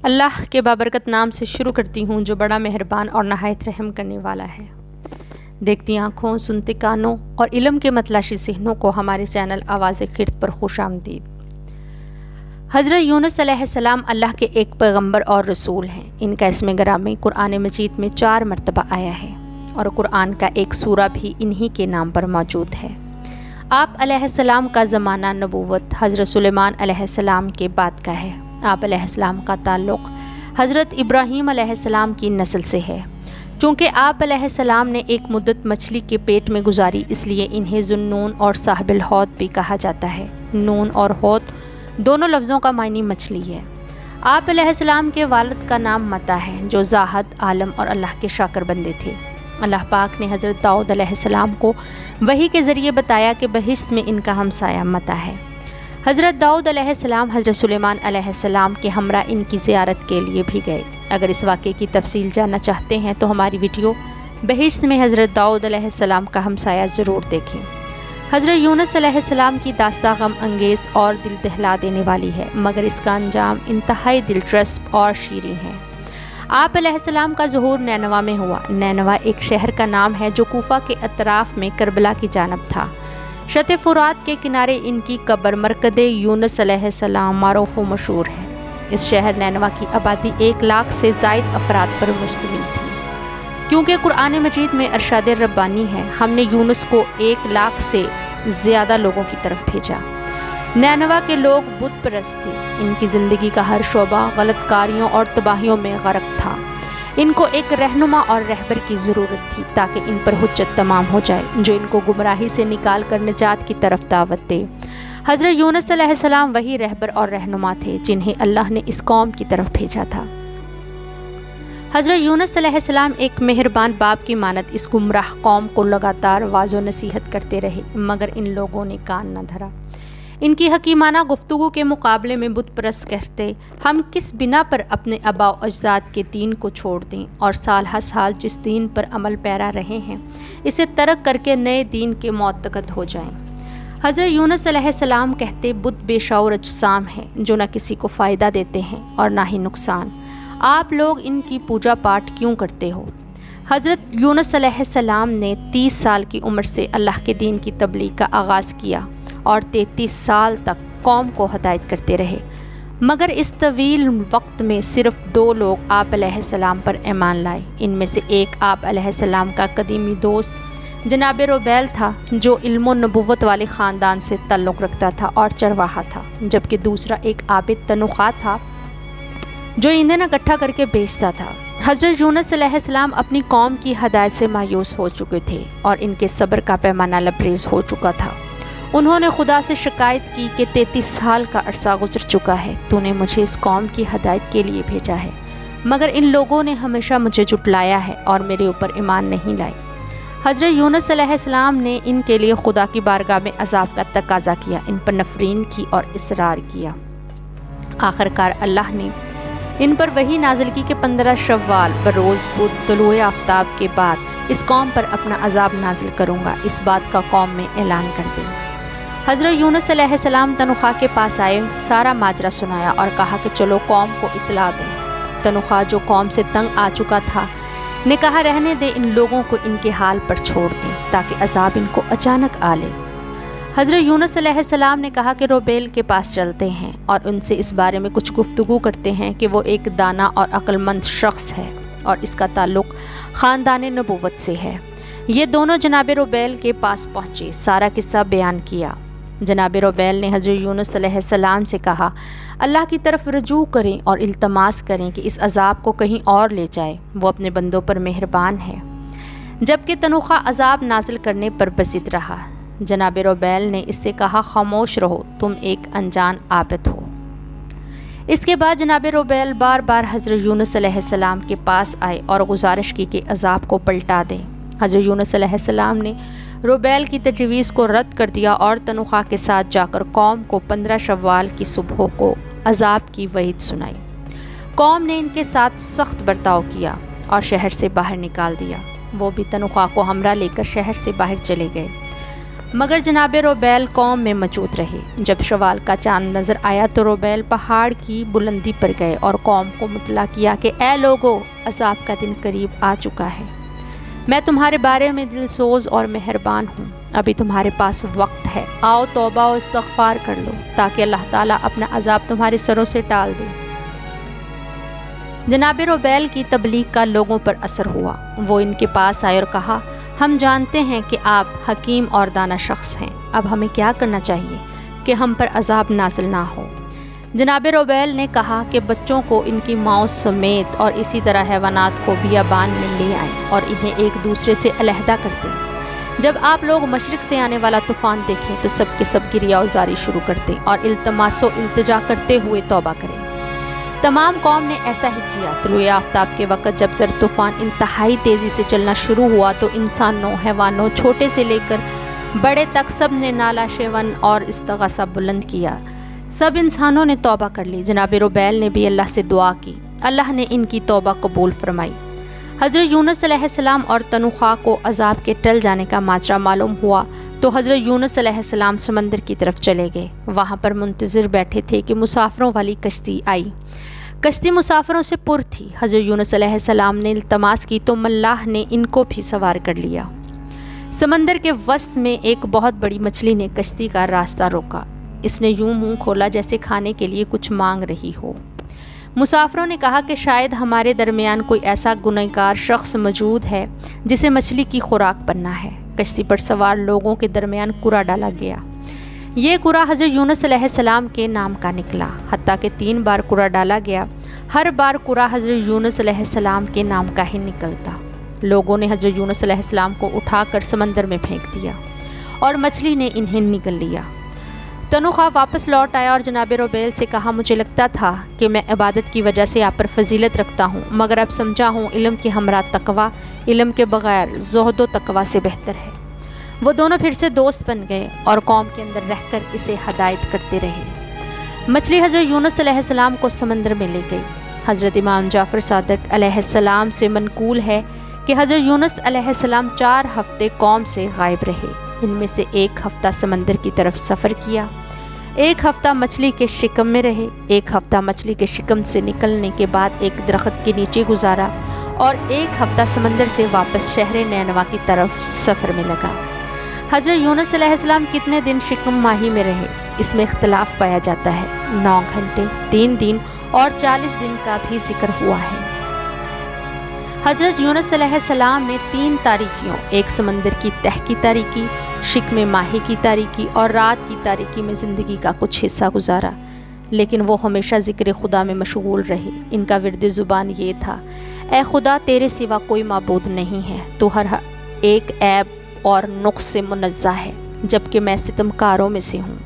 اللہ کے بابرکت نام سے شروع کرتی ہوں جو بڑا مہربان اور نہایت رحم کرنے والا ہے۔ دیکھتی آنکھوں، سنتے کانوں اور علم کے متلاشی ذہنوں کو ہمارے چینل آواز خرد پر خوش آمدید۔ حضرت یونس علیہ السلام اللہ کے ایک پیغمبر اور رسول ہیں۔ ان کا اسم گرامی قرآن مجید میں 4 مرتبہ آیا ہے اور قرآن کا ایک سورہ بھی انہی کے نام پر موجود ہے۔ آپ علیہ السلام کا زمانہ نبوت حضرت سلیمان علیہ السلام کے بعد کا ہے۔ آپ علیہ السلام کا تعلق حضرت ابراہیم علیہ السلام کی نسل سے ہے۔ چونکہ آپ علیہ السلام نے ایک مدت مچھلی کے پیٹ میں گزاری، اس لیے انہیں ذو النون اور صاحب الحوت بھی کہا جاتا ہے۔ نون اور حوت دونوں لفظوں کا معنی مچھلی ہے۔ آپ علیہ السلام کے والد کا نام متا ہے جو زاہد، عالم اور اللہ کے شاکر بندے تھے۔ اللہ پاک نے حضرت داؤد علیہ السلام کو وحی کے ذریعے بتایا کہ بہشت میں ان کا ہمسایہ متا ہے۔ حضرت داؤد علیہ السلام حضرت سلیمان علیہ السلام کے ہمراہ ان کی زیارت کے لیے بھی گئے۔ اگر اس واقعے کی تفصیل جاننا چاہتے ہیں تو ہماری ویڈیو بہشت میں حضرت داؤد علیہ السلام کا ہمسایہ ضرور دیکھیں۔ حضرت یونس علیہ السلام کی داستان غم انگیز اور دل دہلا دینے والی ہے، مگر اس کا انجام انتہائی دلچسپ اور شیریں ہے۔ آپ علیہ السلام کا ظہور نینوا میں ہوا۔ نینوا ایک شہر کا نام ہے جو کوفہ کے اطراف میں کربلا کی جانب تھا۔ شط فرات کے کنارے ان کی قبر مرکز یونس علیہ السلام معروف و مشہور ہے۔ اس شہر نینوا کی آبادی 1 لاکھ سے زائد افراد پر مشتمل تھی۔ کیونکہ قرآن مجید میں ارشاد ربانی ہے، ہم نے یونس کو 1 لاکھ سے زیادہ لوگوں کی طرف بھیجا۔ نینوا کے لوگ بت پرست تھے۔ ان کی زندگی کا ہر شعبہ غلط کاریوں اور تباہیوں میں غرق تھا۔ ان کو ایک رہنما اور رہبر کی ضرورت تھی تاکہ ان پر حجت تمام ہو جائے جو ان کو گمراہی سے نکال کر نجات کی طرف دعوت دے۔ حضرت یونس علیہ السلام وہی رہبر اور رہنما تھے جنہیں اللہ نے اس قوم کی طرف بھیجا تھا۔ حضرت یونس علیہ السلام ایک مہربان باپ کی مانند اس گمراہ قوم کو لگاتار واعظ و نصیحت کرتے رہے، مگر ان لوگوں نے کان نہ دھرا۔ ان کی حکیمانہ گفتگو کے مقابلے میں بت پرست کہتے، ہم کس بنا پر اپنے آباء و اجداد کے دین کو چھوڑ دیں اور سال ہر سال جس دین پر عمل پیرا رہے ہیں اسے ترک کر کے نئے دین کے معتقد ہو جائیں۔ حضرت یونس علیہ السلام کہتے، بت بے شعور اجسام ہیں جو نہ کسی کو فائدہ دیتے ہیں اور نہ ہی نقصان، آپ لوگ ان کی پوجا پاٹ کیوں کرتے ہو؟ حضرت یونس علیہ السلام نے 30 سال کی عمر سے اللہ کے دین کی تبلیغ کا آغاز کیا اور 33 سال تک قوم کو ہدایت کرتے رہے، مگر اس طویل وقت میں صرف 2 لوگ آپ علیہ السلام پر ایمان لائے۔ ان میں سے ایک آپ علیہ السلام کا قدیمی دوست جناب روبیل تھا جو علم و نبوت والے خاندان سے تعلق رکھتا تھا اور چرواہا تھا، جبکہ دوسرا ایک عابد تنوخہ تھا جو ایندھن اکٹھا کر کے بیچتا تھا۔ حضرت یونس علیہ السلام اپنی قوم کی ہدایت سے مایوس ہو چکے تھے اور ان کے صبر کا پیمانہ لبریز ہو چکا تھا۔ انہوں نے خدا سے شکایت کی کہ 33 سال کا عرصہ گزر چکا ہے، تو نے مجھے اس قوم کی ہدایت کے لیے بھیجا ہے، مگر ان لوگوں نے ہمیشہ مجھے جھٹلایا ہے اور میرے اوپر ایمان نہیں لائے۔ حضرت یونس علیہ السلام نے ان کے لیے خدا کی بارگاہ میں عذاب کا تقاضا کیا، ان پر نفرین کی اور اصرار کیا۔ آخرکار اللہ نے ان پر وحی نازل کی کہ 15 شوال بروز بدھ طلوع آفتاب کے بعد اس قوم پر اپنا عذاب نازل کروں گا، اس بات کا قوم میں اعلان کر دیں۔ حضرت یونس علیہ السلام تنوخہ کے پاس آئے، سارا ماجرا سنایا اور کہا کہ چلو قوم کو اطلاع دیں۔ تنوخہ جو قوم سے تنگ آ چکا تھا نے کہا، رہنے دیں، ان لوگوں کو ان کے حال پر چھوڑ دیں تاکہ عذاب ان کو اچانک آ لے۔ حضرت یونس علیہ السلام نے کہا کہ روبیل کے پاس چلتے ہیں اور ان سے اس بارے میں کچھ گفتگو کرتے ہیں کہ وہ ایک دانا اور عقل مند شخص ہے اور اس کا تعلق خاندان نبوت سے ہے۔ یہ دونوں جناب روبیل کے پاس پہنچے، سارا قصہ بیان کیا۔ جناب روبیل نے حضرت یونس علیہ السلام سے کہا، اللہ کی طرف رجوع کریں اور التماس کریں کہ اس عذاب کو کہیں اور لے جائے، وہ اپنے بندوں پر مہربان ہے۔ جبکہ تنوخہ عذاب نازل کرنے پر بضد رہا۔ جناب روبیل نے اس سے کہا، خاموش رہو، تم ایک انجان عابد ہو۔ اس کے بعد جناب روبیل بار بار حضرت یونس علیہ السلام کے پاس آئے اور گزارش کی کہ عذاب کو پلٹا دیں۔ حضرت یونس علیہ السلام نے روبیل کی تجویز کو رد کر دیا اور تنوخہ کے ساتھ جا کر قوم کو 15 شوال کی صبح کو عذاب کی وعید سنائی۔ قوم نے ان کے ساتھ سخت برتاؤ کیا اور شہر سے باہر نکال دیا۔ وہ بھی تنوخہ کو ہمراہ لے کر شہر سے باہر چلے گئے۔ مگر جناب روبیل قوم میں موجود رہے۔ جب شوال کا چاند نظر آیا تو روبیل پہاڑ کی بلندی پر گئے اور قوم کو مطلع کیا کہ اے لوگو، عذاب کا دن قریب آ چکا ہے۔ میں تمہارے بارے میں دل سوز اور مہربان ہوں، ابھی تمہارے پاس وقت ہے، آؤ توبہ و استغفار کر لو تاکہ اللہ تعالیٰ اپنا عذاب تمہارے سروں سے ٹال دے۔ جناب روبیل کی تبلیغ کا لوگوں پر اثر ہوا۔ وہ ان کے پاس آئے اور کہا، ہم جانتے ہیں کہ آپ حکیم اور دانا شخص ہیں، اب ہمیں کیا کرنا چاہیے کہ ہم پر عذاب نازل نہ ہو؟ جناب روبیل نے کہا کہ بچوں کو ان کی ماؤں سمیت اور اسی طرح حیوانات کو بیابان میں لے آئیں اور انہیں ایک دوسرے سے علیحدہ کر دیں۔ جب آپ لوگ مشرق سے آنے والا طوفان دیکھیں تو سب کے سب گریہ وزاری شروع کر دیں اور التماس و التجا کرتے ہوئے توبہ کریں۔ تمام قوم نے ایسا ہی کیا۔ طلوع آفتاب کے وقت جب زرد طوفان انتہائی تیزی سے چلنا شروع ہوا تو انسانوں، حیوانوں، چھوٹے سے لے کر بڑے تک سب نے نالہ شیون اور استغاثہ بلند کیا۔ سب انسانوں نے توبہ کر لی۔ جناب روبیل نے بھی اللہ سے دعا کی، اللہ نے ان کی توبہ قبول فرمائی۔ حضرت یونس علیہ السلام اور تنوخوا کو عذاب کے ٹل جانے کا ماجرا معلوم ہوا تو حضرت یونس علیہ السلام سمندر کی طرف چلے گئے۔ وہاں پر منتظر بیٹھے تھے کہ مسافروں والی کشتی آئی۔ کشتی مسافروں سے پر تھی۔ حضرت یونس علیہ السلام نے التماس کی تو اللہ نے ان کو بھی سوار کر لیا۔ سمندر کے وسط میں ایک بہت بڑی مچھلی نے کشتی کا راستہ روکا۔ اس نے یوں منہ کھولا جیسے کھانے کے لیے کچھ مانگ رہی ہو۔ مسافروں نے کہا کہ شاید ہمارے درمیان کوئی ایسا گنہگار شخص موجود ہے جسے مچھلی کی خوراک بننا ہے۔ کشتی پر سوار لوگوں کے درمیان کرا ڈالا گیا۔ یہ کرا حضرت یونس علیہ السلام کے نام کا نکلا، حتیٰ کہ 3 بار کرا ڈالا گیا۔ ہر بار کرا حضرت یونس علیہ السلام کے نام کا ہی نکلتا۔ لوگوں نے حضرت یونس علیہ السلام کو اٹھا کر سمندر میں پھینک دیا اور مچھلی نے انہیں نگل لیا۔ تنوخوا واپس لوٹ آیا اور جناب روبیل سے کہا، مجھے لگتا تھا کہ میں عبادت کی وجہ سے آپ پر فضیلت رکھتا ہوں، مگر اب سمجھا ہوں علم کے ہمراہ تقویٰ علم کے بغیر زہد و تقویٰ سے بہتر ہے۔ وہ دونوں پھر سے دوست بن گئے اور قوم کے اندر رہ کر اسے ہدایت کرتے رہے۔ مچھلی حضرت یونس علیہ السلام کو سمندر میں لے گئی۔ حضرت امام جعفر صادق علیہ السلام سے منقول ہے کہ حضرت یونس علیہ السلام 4 ہفتے قوم سے غائب رہے۔ ان میں سے 1 ہفتہ سمندر کی طرف سفر کیا، 1 ہفتہ مچھلی کے شکم میں رہے، 1 ہفتہ مچھلی کے شکم سے نکلنے کے بعد ایک درخت کے نیچے گزارا اور 1 ہفتہ سمندر سے واپس شہر نینوا کی طرف سفر میں لگا۔ حضرت یونس علیہ السلام کتنے دن شکم ماہی میں رہے، اس میں اختلاف پایا جاتا ہے۔ 9 گھنٹے، 3 دن اور 40 دن کا بھی ذکر ہوا ہے۔ حضرت یونس علیہ السلام نے 3 تاریکیوں، ایک سمندر کی تہ کی تاریکی، شکم ماہی کی تاریکی اور رات کی تاریکی میں زندگی کا کچھ حصہ گزارا، لیکن وہ ہمیشہ ذکر خدا میں مشغول رہے۔ ان کا ورد زبان یہ تھا، اے خدا تیرے سوا کوئی معبود نہیں ہے، تو ہر ایک عیب اور نقص سے منزہ ہے، جبکہ میں ستمکاروں میں سے ہوں۔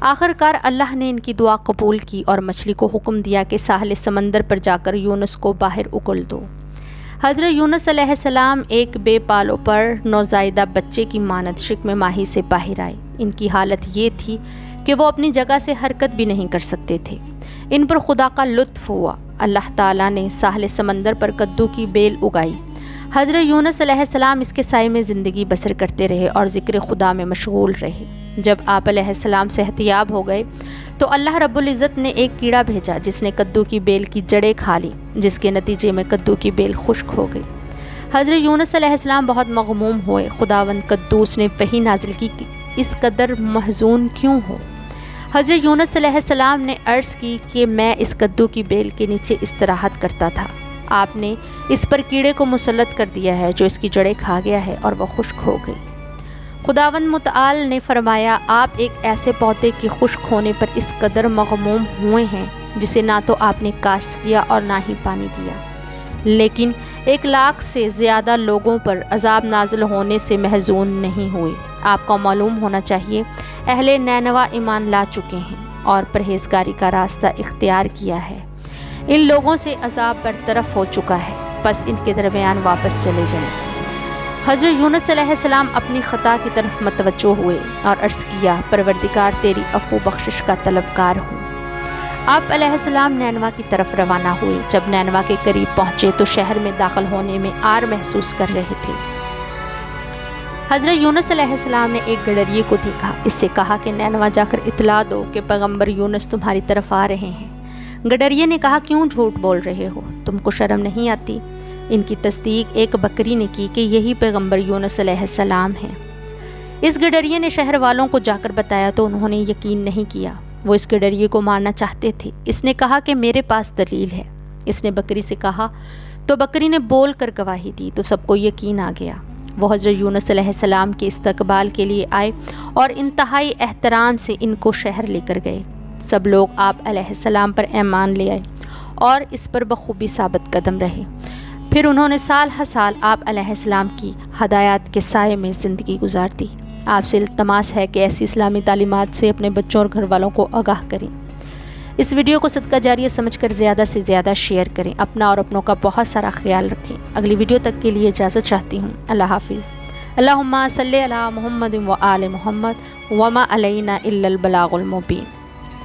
آخر کار اللہ نے ان کی دعا قبول کی اور مچھلی کو حکم دیا کہ ساحل سمندر پر جا کر یونس کو باہر اکل دو۔ حضرت یونس علیہ السلام ایک بے پالو پر نوزائیدہ بچے کی مانند شکم ماہی سے باہر آئے۔ ان کی حالت یہ تھی کہ وہ اپنی جگہ سے حرکت بھی نہیں کر سکتے تھے۔ ان پر خدا کا لطف ہوا۔ اللہ تعالیٰ نے ساحل سمندر پر کدو کی بیل اگائی۔ حضرت یونس علیہ السلام اس کے سائے میں زندگی بسر کرتے رہے اور ذکر خدا میں مشغول رہے۔ جب آپ علیہ السلام صحتیاب ہو گئے تو اللہ رب العزت نے ایک کیڑا بھیجا جس نے کدو کی بیل کی جڑیں کھا لی، جس کے نتیجے میں کدو کی بیل خشک ہو گئی۔ حضرت یونس علیہ السلام بہت مغموم ہوئے۔ خداوند قدوس نے وحی نازل کی کہ اس قدر محزون کیوں ہو؟ حضرت یونس علیہ السلام نے عرض کی کہ میں اس کدو کی بیل کے نیچے استراحت کرتا تھا، آپ نے اس پر کیڑے کو مسلط کر دیا ہے جو اس کی جڑیں کھا گیا ہے اور وہ خشک ہو گئی۔ خداوند متعال نے فرمایا، آپ ایک ایسے پودے کے خشک ہونے پر اس قدر مغموم ہوئے ہیں جسے نہ تو آپ نے کاشت کیا اور نہ ہی پانی دیا، لیکن 1 لاکھ سے زیادہ لوگوں پر عذاب نازل ہونے سے محزون نہیں ہوئے۔ آپ کو معلوم ہونا چاہیے اہل نینوا ایمان لا چکے ہیں اور پرہیزگاری کا راستہ اختیار کیا ہے۔ ان لوگوں سے عذاب برطرف ہو چکا ہے، بس ان کے درمیان واپس چلے جائیں۔ حضرت یونس علیہ السلام اپنی خطا کی طرف متوجہ ہوئے اور عرض کیا، پروردگار تیری عفو بخشش کا طلبگار ہوں۔ آپ علیہ السلام نینوا کی طرف روانہ ہوئے۔ جب نینوا کے قریب پہنچے تو شہر میں داخل ہونے میں عار محسوس کر رہے تھے۔ حضرت یونس علیہ السلام نے ایک گڈریے کو دیکھا، اس سے کہا کہ نینوا جا کر اطلاع دو کہ پیغمبر یونس تمہاری طرف آ رہے ہیں۔ گڈریے نے کہا کیوں جھوٹ بول رہے ہو، تم کو شرم نہیں آتی؟ ان کی تصدیق ایک بکری نے کی کہ یہی پیغمبر یونس علیہ السلام ہیں۔ اس گڈریے نے شہر والوں کو جا کر بتایا تو انہوں نے یقین نہیں کیا، وہ اس گڈریے کو مارنا چاہتے تھے۔ اس نے کہا کہ میرے پاس دلیل ہے۔ اس نے بکری سے کہا تو بکری نے بول کر گواہی دی تو سب کو یقین آ گیا۔ وہ حضرت یونس علیہ السلام کے استقبال کے لیے آئے اور انتہائی احترام سے ان کو شہر لے کر گئے۔ سب لوگ آپ علیہ السلام پر ایمان لے آئے اور اس پر بخوبی ثابت قدم رہے۔ پھر انہوں نے سال ہر سال آپ علیہ السلام کی ہدایات کے سائے میں زندگی گزار دی۔ آپ سے التماس ہے کہ ایسی اسلامی تعلیمات سے اپنے بچوں اور گھر والوں کو آگاہ کریں۔ اس ویڈیو کو صدقہ جاریہ سمجھ کر زیادہ سے زیادہ شیئر کریں۔ اپنا اور اپنوں کا بہت سارا خیال رکھیں۔ اگلی ویڈیو تک کے لیے اجازت چاہتی ہوں۔ اللہ حافظ۔ اللہم صلی علی محمد و آل محمد وما علینا الا البلاغ المبین۔